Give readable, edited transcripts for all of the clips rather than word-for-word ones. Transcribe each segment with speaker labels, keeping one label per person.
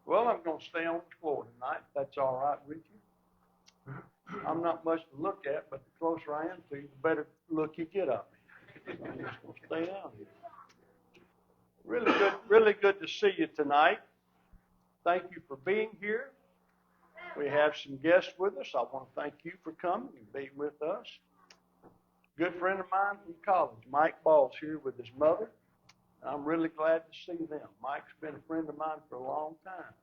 Speaker 1: Well, I'm going to stay on the floor tonight, if that's all right with you. I'm not much to look at, but the closer I am to you, the better look you get of me. So I'm just going to stay down here. Really good to see you tonight. Thank you for being here. We have some guests with us. I want to thank you for coming and being with us. Good friend of mine from college, Mike Ball's here with his mother. I'm really glad to see them. Mike's been a friend of mine for a long time.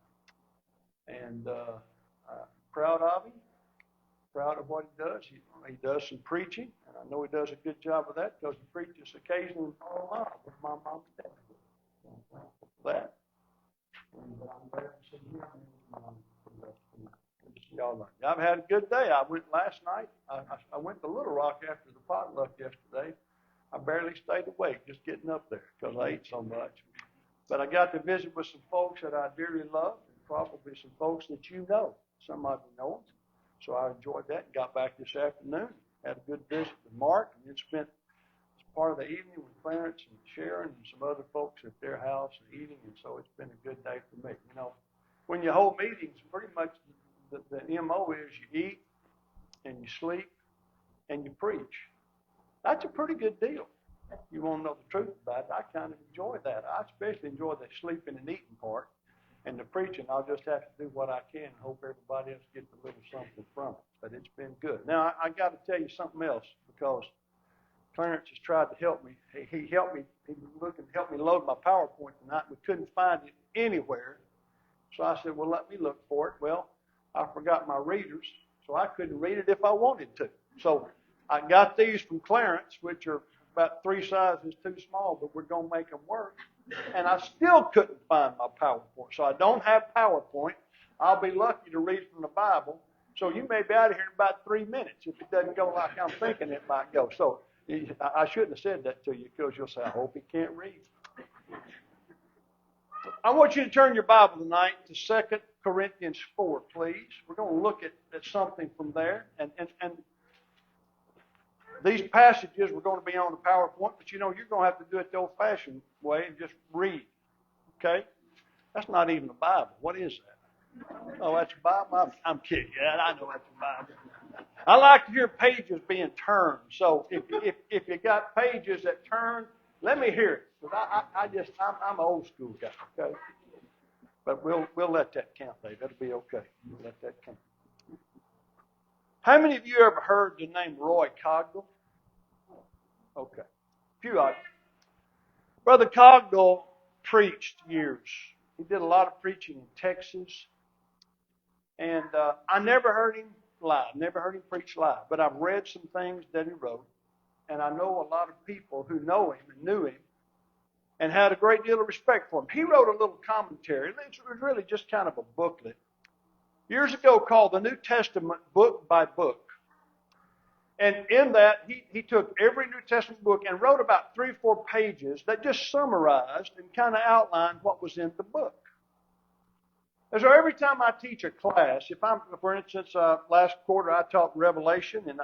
Speaker 1: And proud of him, proud of what he does. He does some preaching, and I know he does a good job of that because he preaches occasionally online with my mom and dad. So I'm thankful for that. And I'm glad to see him. I've had a good day. I went last night. I went to Little Rock after the potluck yesterday. I barely stayed awake just getting up there because I ate so much. But I got to visit with some folks that I dearly love, and probably some folks that you know. Some of you know them. So I enjoyed that and got back this afternoon. Had a good visit with Mark, and then spent part of the evening with Clarence and Sharon and some other folks at their house and eating, and so it's been a good day for me. You know, when you hold meetings, pretty much the MO is you eat and you sleep and you preach. That's a pretty good deal. You want to know the truth about it. I kind of enjoy that. I especially enjoy the sleeping and eating part. And the preaching, I'll just have to do what I can and hope everybody else gets a little something from it. But it's been good. Now, I got to tell you something else because Clarence has tried to help me. He helped me. He was looking to help me load my PowerPoint tonight. We couldn't find it anywhere. So I said, well, let me look for it. Well, I forgot my readers, so I couldn't read it if I wanted to. So I got these from Clarence, which are about 3 sizes too small, but we're going to make them work. And I still couldn't find my PowerPoint. So I don't have PowerPoint. I'll be lucky to read from the Bible. So you may be out of here in about 3 minutes if it doesn't go like I'm thinking it might go. So I shouldn't have said that to you because you'll say, I hope he can't read. I want you to turn your Bible tonight to 2 Corinthians 4, please. We're going to look at something from there. And these passages we're going to be on the PowerPoint, but you know, you're going to have to do it the old-fashioned way and just read. Okay? That's not even the Bible. What is that? Oh, that's a Bible? I'm kidding. Yeah, I know that's a Bible. I like to hear pages being turned. So if you got pages that turn, let me hear it. Because I'm an old school guy, okay? But we'll let that count, Dave. That'll be okay. We'll let that count. How many of you ever heard the name Roy Cogdill? Okay. A few of you. Brother Cogdill preached years. He did a lot of preaching in Texas. And I never heard him live, never heard him preach live. But I've read some things that he wrote. And I know a lot of people who know him and knew him and had a great deal of respect for him. He wrote a little commentary. It was really just kind of a booklet years ago called The New Testament Book by Book. And in that, he took every New Testament book and wrote about 3 or 4 pages that just summarized and kind of outlined what was in the book. And so every time I teach a class, for instance, last quarter I taught Revelation, and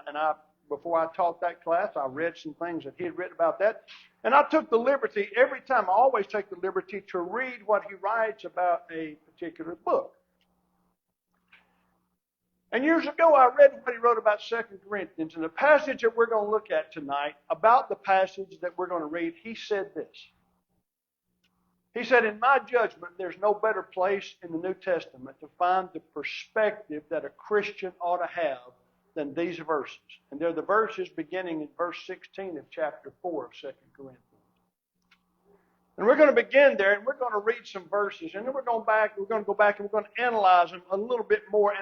Speaker 1: before I taught that class, I read some things that he had written about that. And I took the liberty, every time I always take the liberty to read what he writes about a particular book. And years ago, I read what he wrote about 2 Corinthians. And the passage that we're going to look at tonight, about the passage that we're going to read, he said this. He said, in my judgment, there's no better place in the New Testament to find the perspective that a Christian ought to have than these verses. And they're the verses beginning in verse 16 of chapter 4 of 2 Corinthians. And we're going to begin there, and we're going to read some verses, and then we're going to go back and we're going to analyze them a little bit more.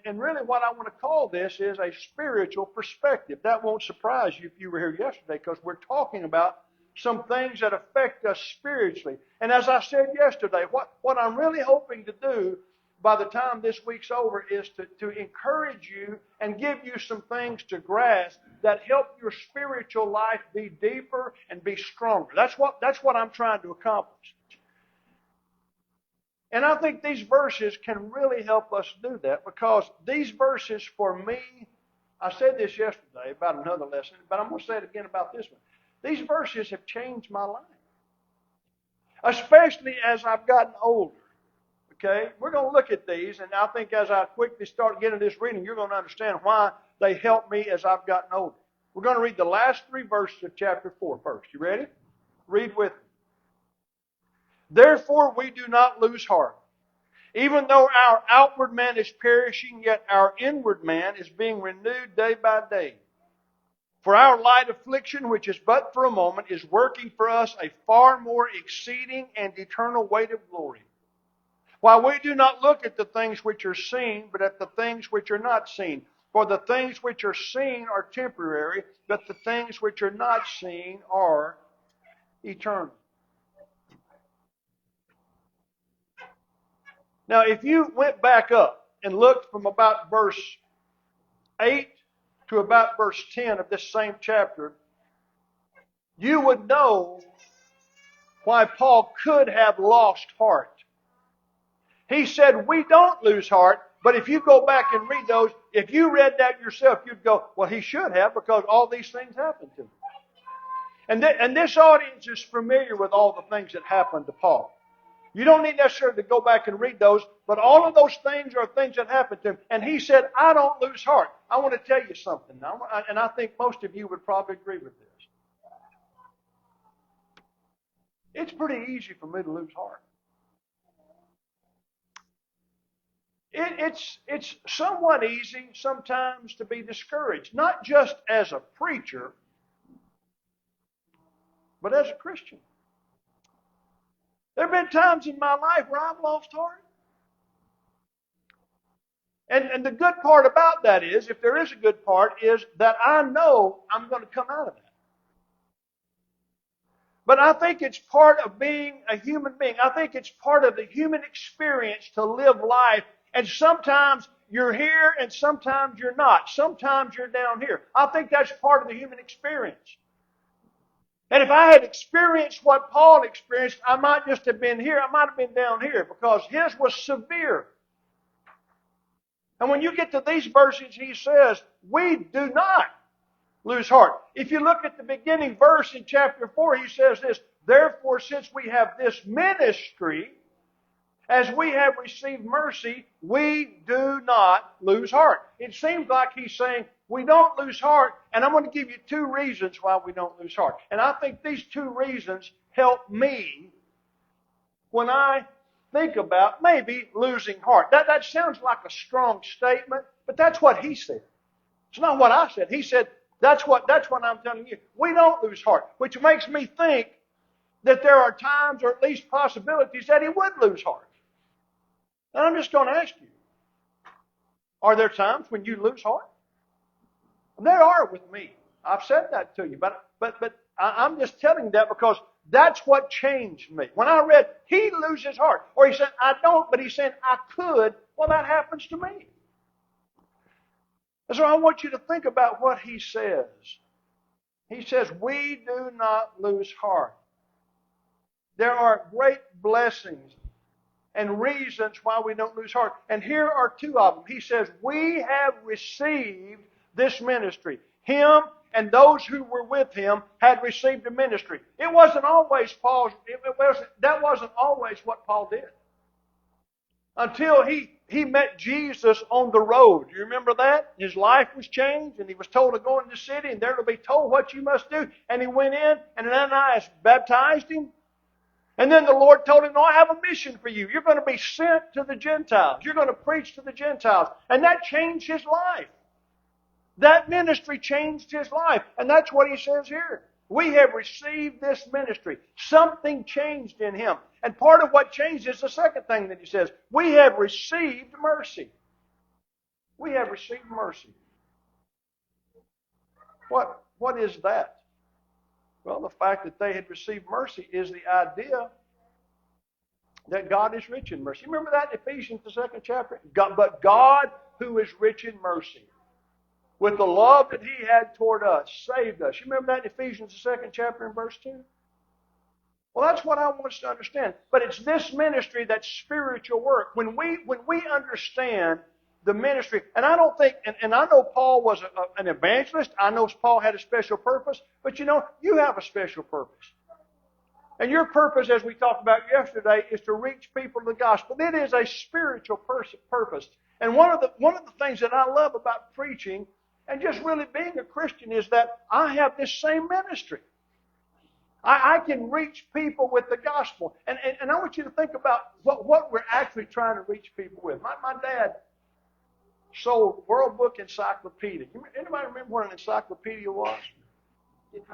Speaker 1: And really what I want to call this is a spiritual perspective. That won't surprise you if you were here yesterday, because we're talking about some things that affect us spiritually. And as I said yesterday, what I'm really hoping to do by the time this week's over is to encourage you and give you some things to grasp that help your spiritual life be deeper and be stronger. That's what I'm trying to accomplish. And I think these verses can really help us do that, because these verses for me, I said this yesterday about another lesson, but I'm going to say it again about this one. These verses have changed my life, especially as I've gotten older. Okay? We're going to look at these, and I think as I quickly start getting this reading, you're going to understand why they help me as I've gotten older. We're going to read the last 3 verses of chapter 4 first. You ready? Read with me. Therefore we do not lose heart. Even though our outward man is perishing, yet our inward man is being renewed day by day. For our light affliction, which is but for a moment, is working for us a far more exceeding and eternal weight of glory. While we do not look at the things which are seen, but at the things which are not seen. For the things which are seen are temporary, but the things which are not seen are eternal. Now, if you went back up and looked from about verse 8 to about verse 10 of this same chapter, you would know why Paul could have lost heart. He said, we don't lose heart, but if you go back and read those, if you read that yourself, you'd go, well, he should have, because all these things happened to him. And this audience is familiar with all the things that happened to Paul. You don't need necessarily to go back and read those, but all of those things are things that happened to him. And he said, I don't lose heart. I want to tell you something now, and I think most of you would probably agree with this. It's pretty easy for me to lose heart. It's somewhat easy sometimes to be discouraged, not just as a preacher, but as a Christian. There have been times in my life where I've lost heart. And the good part about that is, if there is a good part, is that I know I'm going to come out of that. But I think it's part of being a human being. I think it's part of the human experience to live life. And sometimes you're here and sometimes you're not. Sometimes you're down here. I think that's part of the human experience. And if I had experienced what Paul experienced, I might just have been here. I might have been down here, because his was severe. And when you get to these verses, he says, we do not lose heart. If you look at the beginning verse in chapter 4, he says this, therefore, since we have this ministry, as we have received mercy, we do not lose heart. It seems like he's saying we don't lose heart, and I'm going to give you 2 reasons why we don't lose heart. And I think these 2 reasons help me when I think about maybe losing heart. That sounds like a strong statement, but that's what he said. It's not what I said. He said, that's what I'm telling you. We don't lose heart, which makes me think that there are times, or at least possibilities, that he would lose heart. And I'm just going to ask you, are there times when you lose heart? There are with me. I've said that to you, but I'm just telling you that because that's what changed me. When I read, he loses heart, or he said, I don't, but he said, I could, well, that happens to me. And so I want you to think about what he says. He says, we do not lose heart. There are great blessings and reasons why we don't lose heart. And here are 2 of them. He says, we have received this ministry. Him and those who were with him had received a ministry. It wasn't always that wasn't always what Paul did. Until he met Jesus on the road. You remember that? His life was changed, and he was told to go in the city, and there to be told what you must do. And he went in, and Ananias baptized him. And then the Lord told him, no, I have a mission for you. You're going to be sent to the Gentiles. You're going to preach to the Gentiles. And that changed his life. That ministry changed his life. And that's what he says here. We have received this ministry. Something changed in him. And part of what changed is the second thing that he says. We have received mercy. We have received mercy. What is that? Well, the fact that they had received mercy is the idea that God is rich in mercy. Remember that in Ephesians, the 2nd chapter? But God, who is rich in mercy, with the love that he had toward us, saved us. You remember that in Ephesians, the 2nd chapter and verse 2? Well, that's what I want us to understand. But it's this ministry that's spiritual work. When we understand the ministry, and I don't think, and I know Paul was an evangelist. I know Paul had a special purpose. But you know, you have a special purpose. And your purpose, as we talked about yesterday, is to reach people to the gospel. It is a spiritual purpose. And one of the things that I love about preaching and just really being a Christian is that I have this same ministry. I can reach people with the gospel. And I want you to think about what we're actually trying to reach people with. My dad sold World Book Encyclopedia. Anybody remember what an encyclopedia was?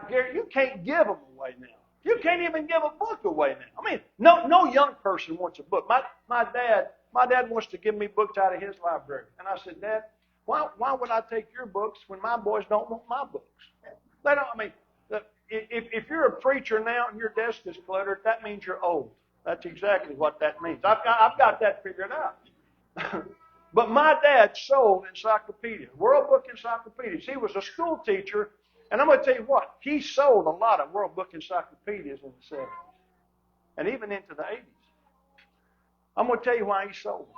Speaker 1: Gary, you can't give them away now. You can't even give a book away now. I mean, no young person wants a book. My dad wants to give me books out of his library. And I said, Dad, why would I take your books when my boys don't want my books? They don't. I mean, if you're a preacher now and your desk is cluttered, that means you're old. That's exactly what that means. I've got that figured out. But my dad sold encyclopedias, World Book Encyclopedias. He was a school teacher, and I'm going to tell you what, he sold a lot of World Book Encyclopedias in the 70s and even into the 80s. I'm going to tell you why he sold them.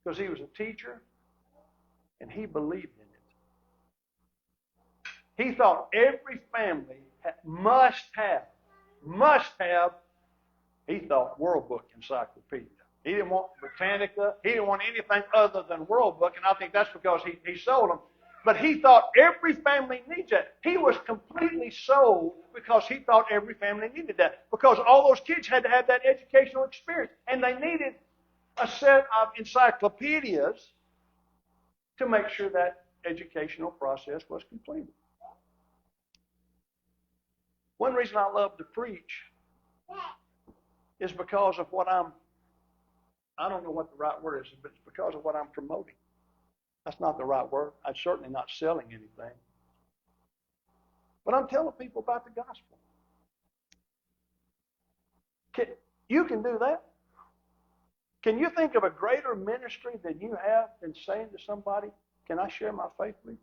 Speaker 1: Because he was a teacher, and he believed in it. He thought every family must have, he thought, World Book Encyclopedia. He didn't want Britannica. He didn't want anything other than World Book, and I think that's because he sold them. But he thought every family needs that. He was completely sold because he thought every family needed that. Because all those kids had to have that educational experience, and they needed a set of encyclopedias to make sure that educational process was completed. One reason I love to preach is because of what I don't know what the right word is, but it's because of what I'm promoting. That's not the right word. I'm certainly not selling anything. But I'm telling people about the gospel. You can do that. Can you think of a greater ministry than you have than saying to somebody, can I share my faith with you?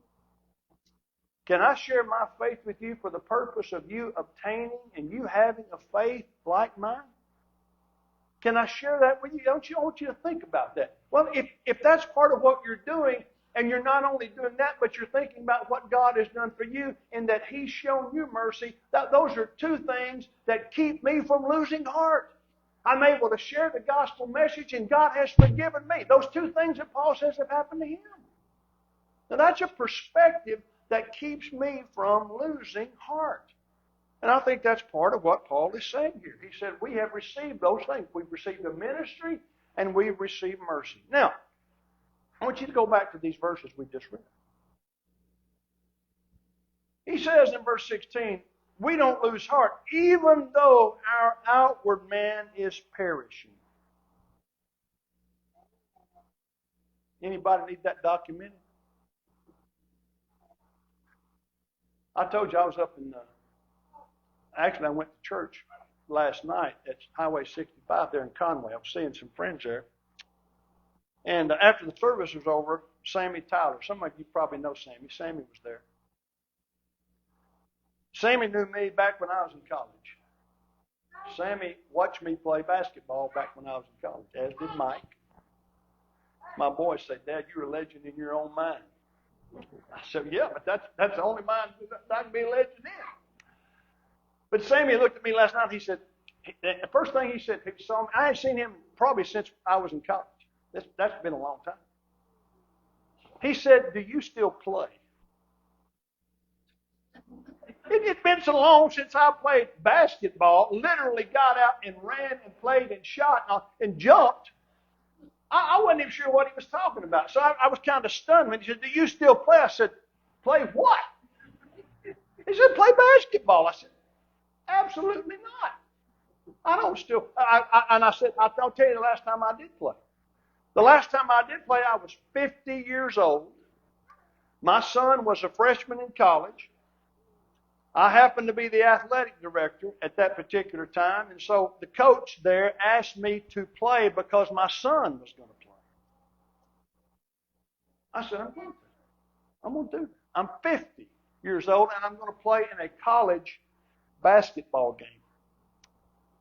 Speaker 1: Can I share my faith with you for the purpose of you obtaining and you having a faith like mine? Can I share that with you? I want you to think about that. Well, if that's part of what you're doing, and you're not only doing that, but you're thinking about what God has done for you and that He's shown you mercy, those are two things that keep me from losing heart. I'm able to share the gospel message, and God has forgiven me. Those two things that Paul says have happened to him. Now, that's a perspective that keeps me from losing heart. And I think that's part of what Paul is saying here. He said, we have received those things. We've received a ministry, and we've received mercy. Now, I want you to go back to these verses we just read. He says in verse 16, we don't lose heart, even though our outward man is perishing. Anybody need that documented? I told you I was up in actually I went to church last night at Highway 65 there in Conway. I was seeing some friends there. And after the service was over, Sammy Tyler, some of you probably know Sammy. Sammy was there. Sammy knew me back when I was in college. Sammy watched me play basketball back when I was in college, as did Mike. My boys say, Dad, you're a legend in your own mind. I said, yeah, but that's the only mind that I can be a legend in. But Sammy looked at me last night and he said, the first thing he said, he saw me, I hadn't seen him probably since I was in college. That's been a long time. He said, do you still play? It had been so long since I played basketball, literally got out and ran and played and shot and jumped. I wasn't even sure what he was talking about. So I was kind of stunned when he said, do you still play? I said, play what? He said, play basketball. I said, absolutely not. I don't still. And I said, I'll tell you the last time I did play. The last time I did play, I was 50 years old. My son was a freshman in college. I happened to be the athletic director at that particular time, and so the coach there asked me to play because my son was going to play. I said, I'm going to do that. I'm 50 years old, and I'm going to play in a college basketball game.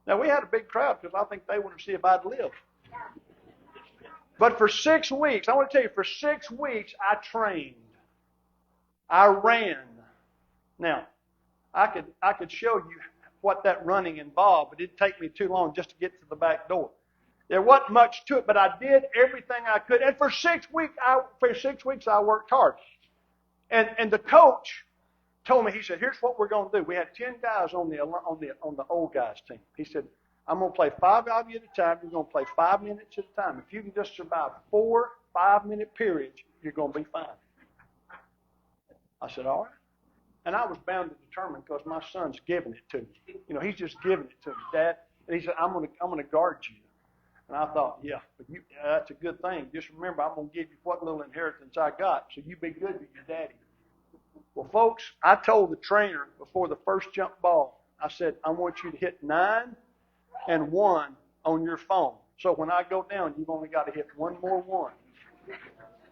Speaker 1: Now, we had a big crowd because I think they wanted to see if I'd live. But for 6 weeks, I want to tell you, for 6 weeks, I trained. I ran. Now, I could show you what that running involved, but it'd take me too long just to get to the back door. There wasn't much to it, but I did everything I could. And for 6 weeks, I worked hard. And the coach told me, he said, here's what we're going to do. We had 10 guys on the old guys team. He said, I'm going to play 5 of you at a time. You're going to play 5 minutes at a time. If you can just survive 4 5-minute periods, you're going to be fine. I said, all right. And I was bound to determine because my son's giving it to me. You know, he's just giving it to me, Dad. And he said, I'm going to guard you. And I thought, yeah, but that's a good thing. Just remember, I'm going to give you what little inheritance I got, so you be good to your daddy. Well, folks, I told the trainer before the first jump ball, I said, I want you to hit 9 and 1 on your phone. So when I go down, you've only got to hit one more 1.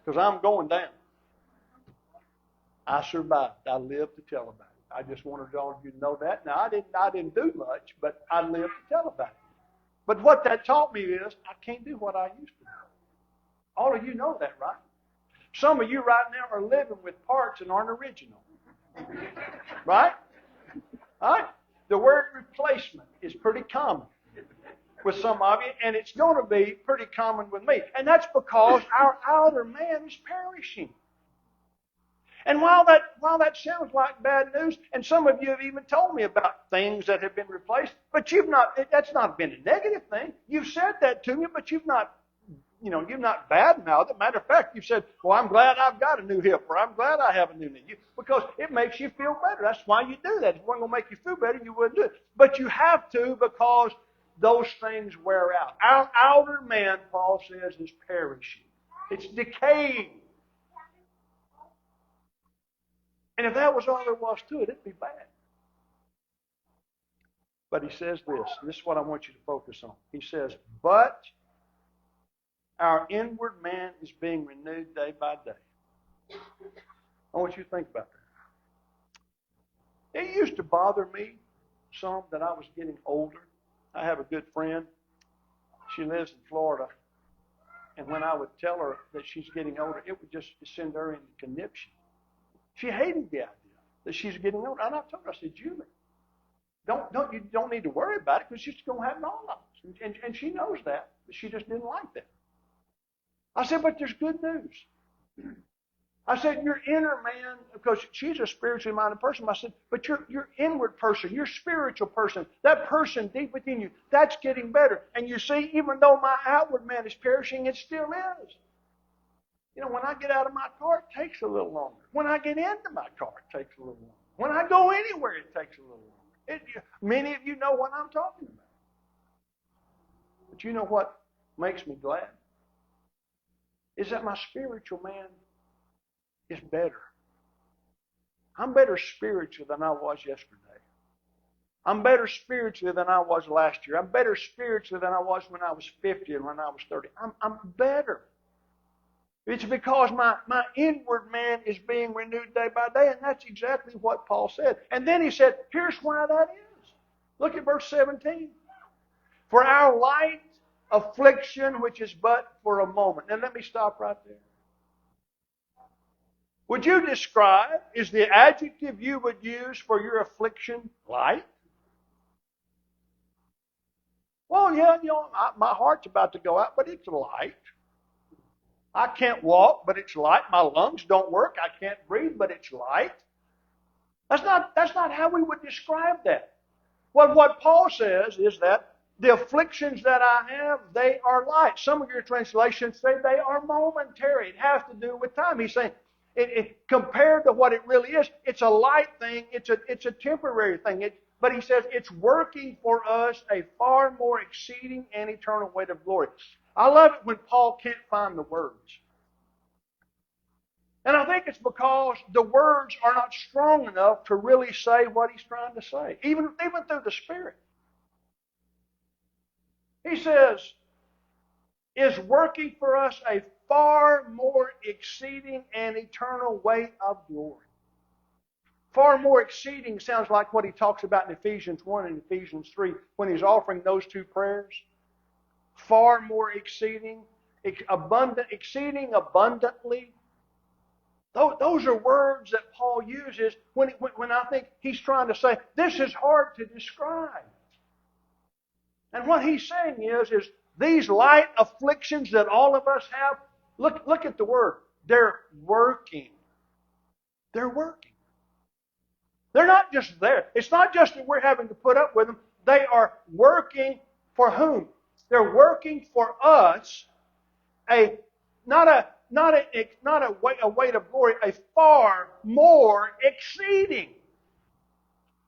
Speaker 1: Because I'm going down. I survived. I lived to tell about it. I just wanted all of you to know that. Now, I didn't do much, but I lived to tell about it. But what that taught me is I can't do what I used to do. All of you know that, right? Some of you right now are living with parts that aren't original. Right? All right? The word replacement is pretty common with some of you, and it's going to be pretty common with me. And that's because our outer man is perishing. And while that sounds like bad news, and some of you have even told me about things that have been replaced, but that's not been a negative thing. You've said that to me, but you've not badmouthed it. Matter of fact, you've said, well, I'm glad I've got a new hip, or I'm glad I have a new knee. Because it makes you feel better. That's why you do that. If it wasn't going to make you feel better, you wouldn't do it. But you have to because those things wear out. Our outer man, Paul says, is perishing. It's decaying. And if that was all there was to it, it'd be bad. But he says this. This is what I want you to focus on. He says, but our inward man is being renewed day by day. I want you to think about that. It used to bother me some that I was getting older. I have a good friend. She lives in Florida. And when I would tell her that she's getting older, it would just send her into conniption. She hated the idea that she's getting older. And I told her, I said, Julie, you don't need to worry about it because it's going to happen to all of us. And she knows that, but she just didn't like that. I said, but there's good news. I said, your inner man, because she's a spiritually minded person. I said, but your inward person, your spiritual person, that person deep within you, that's getting better. And you see, even though my outward man is perishing, it still is. You know, when I get out of my car, it takes a little longer. When I get into my car, it takes a little longer. When I go anywhere, it takes a little longer. Many of you know what I'm talking about. But you know what makes me glad? Is that my spiritual man is better. I'm better spiritually than I was yesterday. I'm better spiritually than I was last year. I'm better spiritually than I was when I was 50 and when I was 30. I'm better. It's because my inward man is being renewed day by day, and that's exactly what Paul said. And then he said, here's why that is. Look at verse 17. For our light affliction, which is but for a moment. Now let me stop right there. Would you describe, is the adjective you would use for your affliction light? Well, yeah, my heart's about to go out, but it's light. I can't walk, but it's light. My lungs don't work. I can't breathe, but it's light. That's not how we would describe that. Well, what Paul says is that the afflictions that I have, they are light. Some of your translations say they are momentary. It has to do with time. He's saying, compared to what it really is, it's a light thing. It's a temporary thing. But he says it's working for us a far more exceeding and eternal weight of glory. I love it when Paul can't find the words. And I think it's because the words are not strong enough to really say what he's trying to say, even through the Spirit. He says, is working for us a far more exceeding and eternal weight of glory. Far more exceeding sounds like what he talks about in Ephesians 1 and Ephesians 3 when he's offering those two prayers. Far more exceeding, exceeding abundantly. Those are words that Paul uses when I think he's trying to say, this is hard to describe. And what he's saying is these light afflictions that all of us have, look at the word. They're working. They're working. They're not just there. It's not just that we're having to put up with them. They are working for whom? They're working for us not a weight of glory, a far more exceeding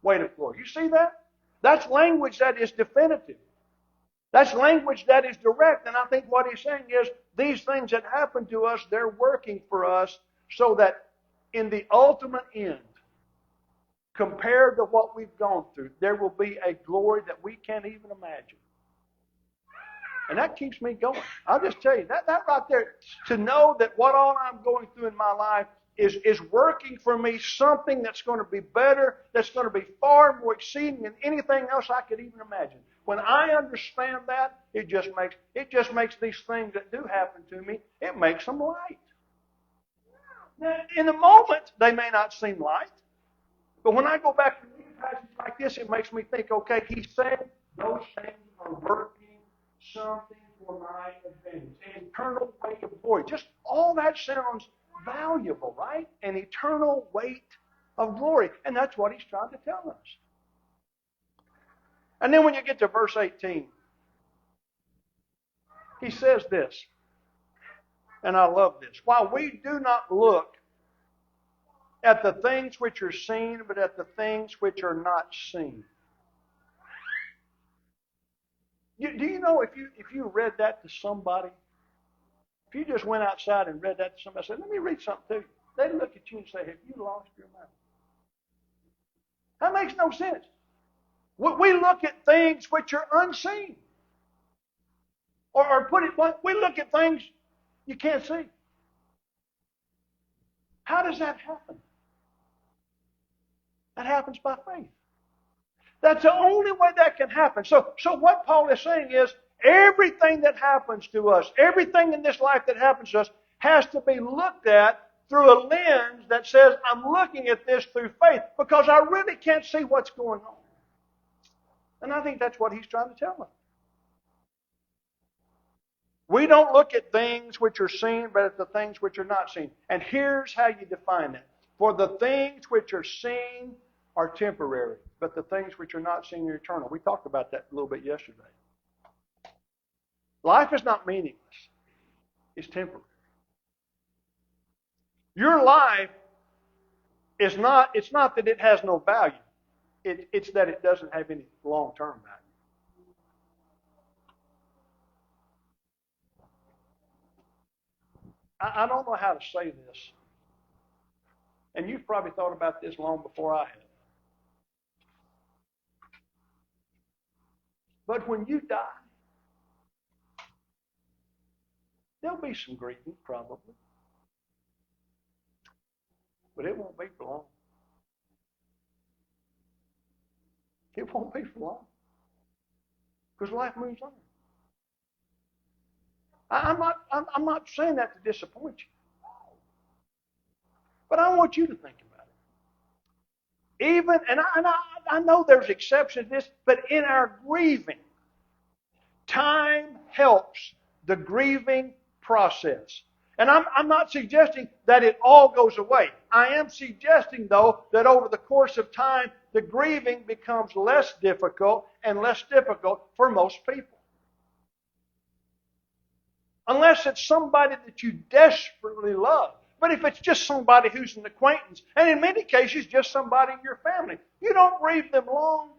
Speaker 1: weight of glory. You see that? That's language that is definitive. That's language that is direct. And I think what he's saying is these things that happen to us, they're working for us so that in the ultimate end, compared to what we've gone through, there will be a glory that we can't even imagine. And that keeps me going. I'll just tell you, that right there, to know that what all I'm going through in my life is working for me something that's going to be better, that's going to be far more exceeding than anything else I could even imagine. When I understand that, it just makes these things that do happen to me, it makes them light. Now, in the moment, they may not seem light. But when I go back to read passages like this, it makes me think, okay, he's saying those things are working something for my advantage. An eternal weight of glory. Just all that sounds valuable, right? An eternal weight of glory. And that's what he's trying to tell us. And then when you get to verse 18, he says this, and I love this. While we do not look at the things which are seen, but at the things which are not seen. Do you know if you read that to somebody, if you just went outside and read that to somebody, said, let me read something to you, they'd look at you and say, have you lost your mind? That makes no sense. We look at things which are unseen. Or put it blunt, we look at things you can't see. How does that happen? That happens by faith. That's the only way that can happen. So what Paul is saying is, everything that happens to us, everything in this life that happens to us, has to be looked at through a lens that says, I'm looking at this through faith, because I really can't see what's going on. And I think that's what he's trying to tell us. We don't look at things which are seen, but at the things which are not seen. And here's how you define it. For the things which are seen are temporary, but the things which are not seen are eternal. We talked about that a little bit yesterday. Life is not meaningless. It's temporary. Your life is not, it's not that it has no value. It's that it doesn't have any long-term value. I don't know how to say this. And you've probably thought about this long before I have. But when you die, there'll be some grieving, probably. But it won't be for long. It won't be for long. Because life moves on. I'm not saying that to disappoint you. But I want you to think about it. Even, and I know there's exceptions to this, but in our grieving, time helps the grieving process. And I'm not suggesting that it all goes away. I am suggesting, though, that over the course of time, the grieving becomes less difficult and less difficult for most people. Unless it's somebody that you desperately love. But if it's just somebody who's an acquaintance, and in many cases just somebody in your family, you don't grieve them long.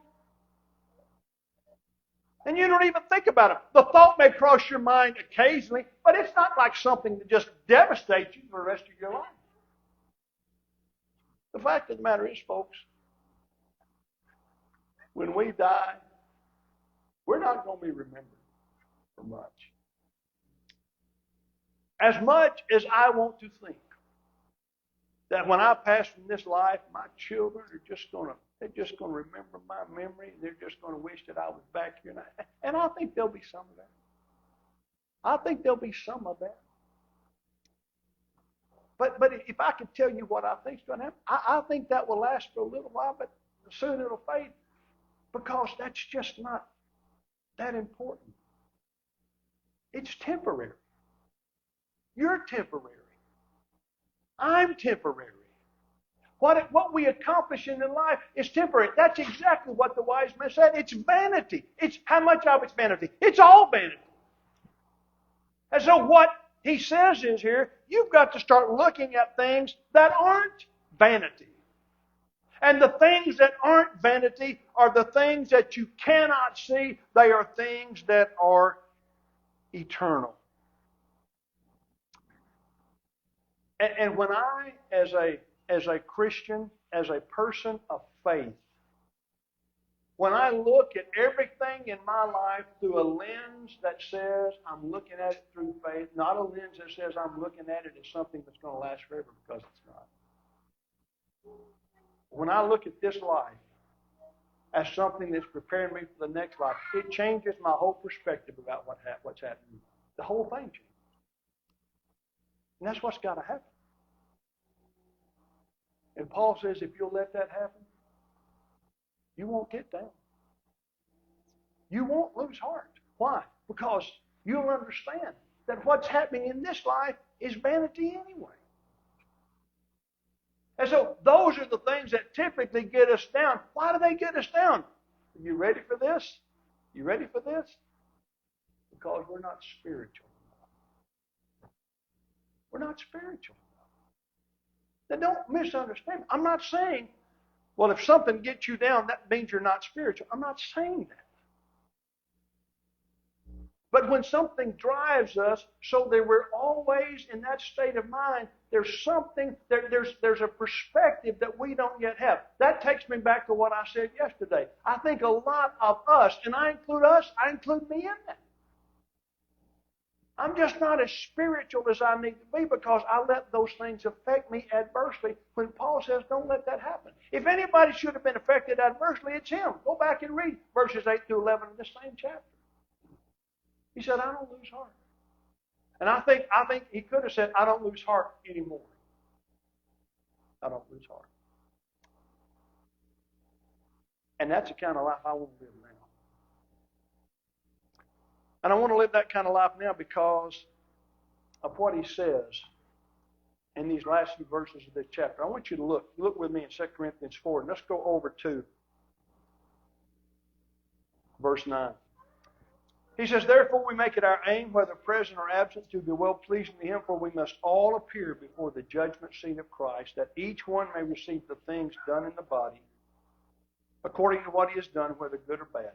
Speaker 1: And you don't even think about it. The thought may cross your mind occasionally, but it's not like something that just devastates you for the rest of your life. The fact of the matter is, folks, when we die, we're not going to be remembered for much. As much as I want to think that when I pass from this life, my children are just going to remember my memory, and they're just going to wish that I was back here. And I think there'll be some of that. I think there'll be some of that. But if I could tell you what I think is going to happen, I think that will last for a little while, but soon it'll fade because that's just not that important. It's temporary. You're temporary. I'm temporary. What we accomplish in life is temporary. That's exactly what the wise man said. It's vanity. It's how much of it's vanity? It's all vanity. And so what he says is here, you've got to start looking at things that aren't vanity. And the things that aren't vanity are the things that you cannot see. They are things that are eternal. And when I, as a Christian, as a person of faith, when I look at everything in my life through a lens that says I'm looking at it through faith, not a lens that says I'm looking at it as something that's going to last forever, because it's not. When I look at this life as something that's preparing me for the next life, it changes my whole perspective about what's happening. The whole thing changes. And that's what's got to happen. And Paul says if you'll let that happen, you won't get down. You won't lose heart. Why? Because you'll understand that what's happening in this life is vanity anyway. And so those are the things that typically get us down. Why do they get us down? Are you ready for this? You ready for this? Because we're not spiritual enough. We're not spiritual enough. Now don't misunderstand. I'm not saying, well, if something gets you down, that means you're not spiritual. I'm not saying that. But when something drives us so that we're always in that state of mind, there's something, there's a perspective that we don't yet have. That takes me back to what I said yesterday. I think a lot of us, and I include me in that. I'm just not as spiritual as I need to be because I let those things affect me adversely when Paul says don't let that happen. If anybody should have been affected adversely, it's him. Go back and read verses 8 through 11 of the same chapter. He said, I don't lose heart. And I think he could have said, I don't lose heart anymore. I don't lose heart. And that's the kind of life I want to live now. And I want to live that kind of life now because of what he says in these last few verses of this chapter. I want you to look with me in 2 Corinthians 4, and let's go over to verse 9. He says, therefore we make it our aim, whether present or absent, to be well-pleasing to him, for we must all appear before the judgment seat of Christ, that each one may receive the things done in the body, according to what he has done, whether good or bad.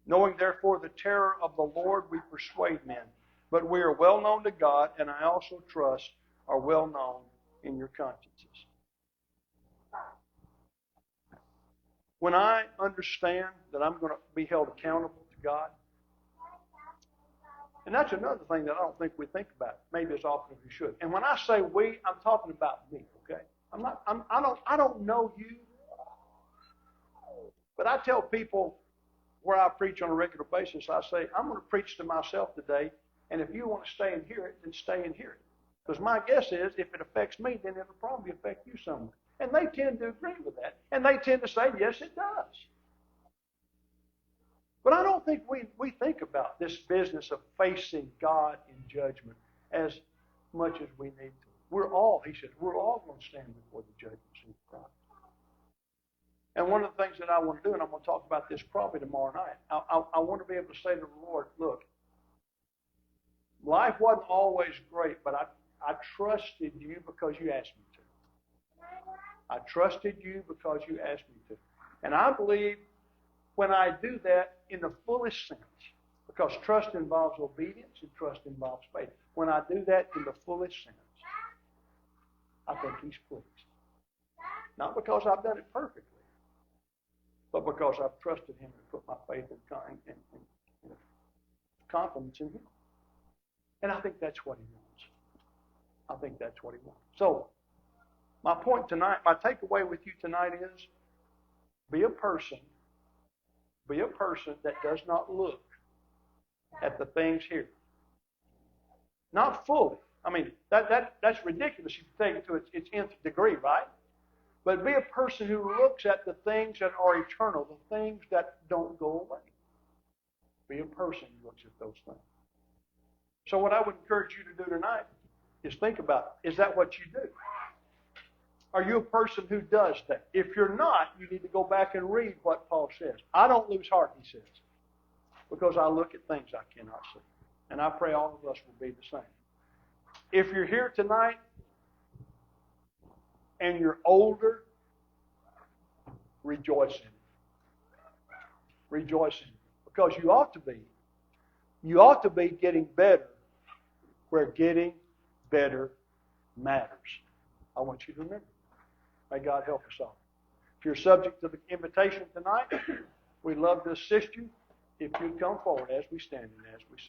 Speaker 1: Knowing therefore the terror of the Lord, we persuade men. But we are well known to God, and I also trust are well known in your consciences. When I understand that I'm going to be held accountable to God, and that's another thing that I don't think we think about maybe as often as we should. And when I say we, I'm talking about me, okay? I don't know you. But I tell people where I preach on a regular basis, I say, I'm going to preach to myself today, and if you want to stay and hear it, then stay and hear it. Because my guess is, if it affects me, then it'll probably affect you somewhere. And they tend to agree with that. And they tend to say, yes, it does. But I don't think we think about this business of facing God in judgment as much as we need to. He said, we're all going to stand before the judgment seat of Christ. And one of the things that I want to do, and I'm going to talk about this probably tomorrow night, I want to be able to say to the Lord, look, life wasn't always great, but I trusted you because you asked me to. I trusted you because you asked me to. And I believe when I do that in the fullest sense, because trust involves obedience and trust involves faith. When I do that in the fullest sense, I think he's pleased. Not because I've done it perfectly, but because I've trusted him and put my faith and confidence in him. And I think that's what he wants. I think that's what he wants. So, my point tonight, my takeaway with you tonight is, be a person that does not look at the things here. Not fully. I mean, that's ridiculous if you take it to its nth degree, right? But be a person who looks at the things that are eternal, the things that don't go away. Be a person who looks at those things. So what I would encourage you to do tonight is think about it. Is that what you do? Are you a person who does that? If you're not, you need to go back and read what Paul says. I don't lose heart, he says, because I look at things I cannot see. And I pray all of us will be the same. If you're here tonight and you're older, rejoice in it. Rejoice in it. Because you ought to be. You ought to be getting better where getting better matters. I want you to remember. May God help us all. If you're subject to the invitation tonight, we'd love to assist you if you'd come forward as we stand and as we sing.